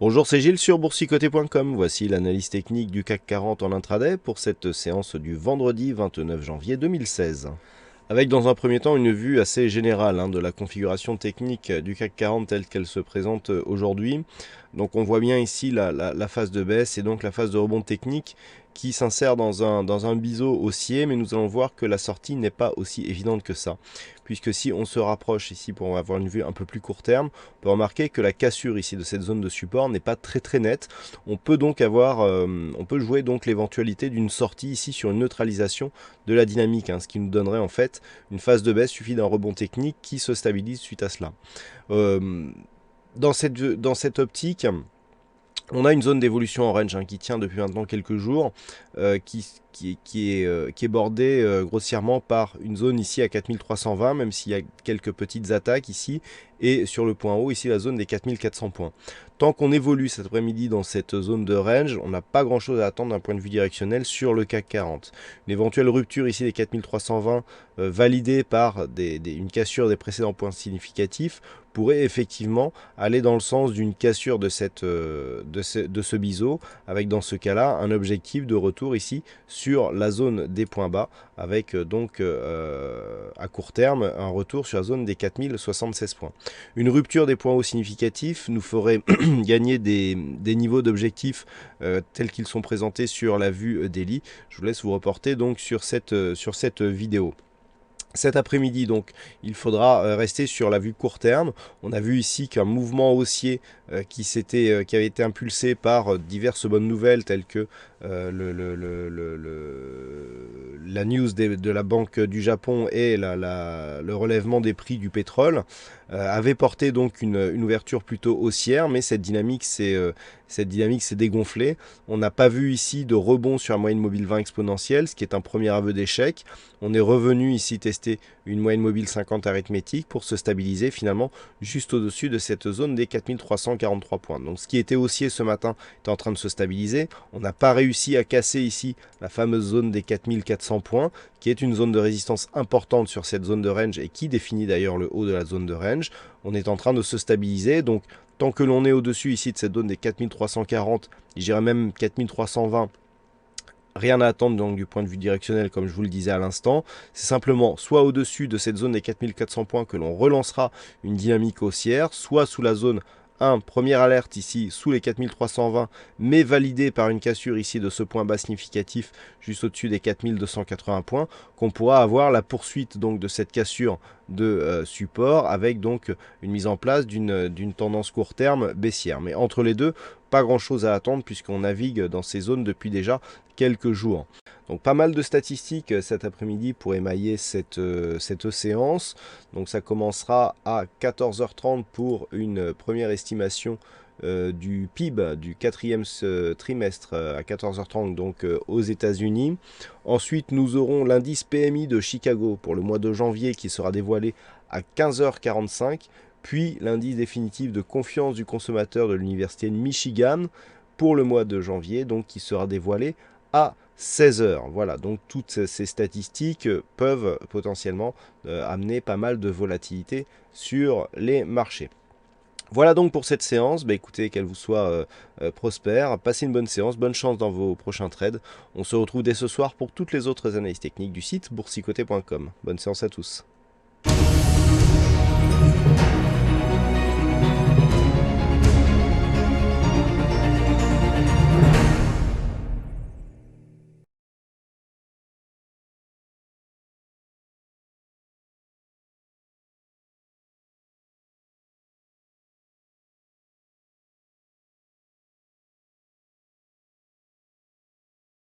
Bonjour, c'est Gilles sur boursicoté.com. Voici l'analyse technique du CAC 40 en intraday pour cette séance du vendredi 29 janvier 2016. Avec dans un premier temps une vue assez générale de la configuration technique du CAC 40 telle qu'elle se présente aujourd'hui. Donc on voit bien ici la phase de baisse et donc la phase de rebond technique qui s'insère dans un biseau haussier, mais nous allons voir que la sortie n'est pas aussi évidente que ça. Puisque si on se rapproche ici pour avoir une vue un peu plus court terme, on peut remarquer que la cassure ici de cette zone de support n'est pas très nette. On peut donc on peut jouer donc l'éventualité d'une sortie ici sur une neutralisation de la dynamique, ce qui nous donnerait en fait une phase de baisse, suffit d'un rebond technique qui se stabilise suite à cela. Dans cette optique, on a une zone d'évolution en range qui tient depuis maintenant quelques jours, qui est bordée grossièrement par une zone ici à 4320, même s'il y a quelques petites attaques ici, et sur le point haut, ici la zone des 4400 points. Tant qu'on évolue cet après-midi dans cette zone de range, on n'a pas grand-chose à attendre d'un point de vue directionnel sur le CAC 40. Une éventuelle rupture ici des 4320, validée par une cassure des précédents points significatifs, pourrait effectivement aller dans le sens d'une cassure de ce biseau, avec dans ce cas-là un objectif de retour ici sur la zone des points bas, avec donc à court terme un retour sur la zone des 4076 points. Une rupture des points hauts significatifs nous ferait gagner des niveaux d'objectifs tels qu'ils sont présentés sur la vue daily. Je vous laisse vous reporter donc sur cette vidéo. Cet après-midi, donc, il faudra rester sur la vue court terme. On a vu ici qu'un mouvement haussier qui avait été impulsé par diverses bonnes nouvelles telles que la news de la Banque du Japon et le relèvement des prix du pétrole avait porté donc une ouverture plutôt haussière, mais cette dynamique s'est dégonflée. On n'a pas vu ici de rebond sur la moyenne mobile 20 exponentielle, ce qui est un premier aveu d'échec. On est revenu ici tester une moyenne mobile 50 arithmétique pour se stabiliser finalement juste au-dessus de cette zone des 4343 points. Donc ce qui était haussier ce matin est en train de se stabiliser. On n'a pas réussi à casser ici la fameuse zone des 4400 points, qui est une zone de résistance importante sur cette zone de range et qui définit d'ailleurs le haut de la zone de range. On est en train de se stabiliser, donc tant que l'on est au-dessus ici de cette zone des 4340, je dirais même 4320, rien à attendre donc du point de vue directionnel comme je vous le disais à l'instant. C'est simplement soit au-dessus de cette zone des 4400 points que l'on relancera une dynamique haussière, soit sous la zone 1, première alerte ici sous les 4320, mais validée par une cassure ici de ce point bas significatif juste au-dessus des 4280 points, qu'on pourra avoir la poursuite donc de cette cassure de support avec donc une mise en place d'une tendance court terme baissière. Mais entre les deux, pas grand chose à attendre puisqu'on navigue dans ces zones depuis déjà quelques jours. Donc pas mal de statistiques cet après-midi pour émailler cette séance. Donc ça commencera à 14h30 pour une première estimation du PIB du quatrième trimestre à 14h30 donc aux États-Unis. Ensuite, nous aurons l'indice PMI de Chicago pour le mois de janvier qui sera dévoilé à 15h45, puis l'indice définitif de confiance du consommateur de l'Université de Michigan pour le mois de janvier, donc qui sera dévoilé à 16h. Voilà, donc toutes ces statistiques peuvent potentiellement amener pas mal de volatilité sur les marchés. Voilà donc pour cette séance. Écoutez, qu'elle vous soit prospère. Passez une bonne séance, bonne chance dans vos prochains trades. On se retrouve dès ce soir pour toutes les autres analyses techniques du site boursicoté.com. Bonne séance à tous.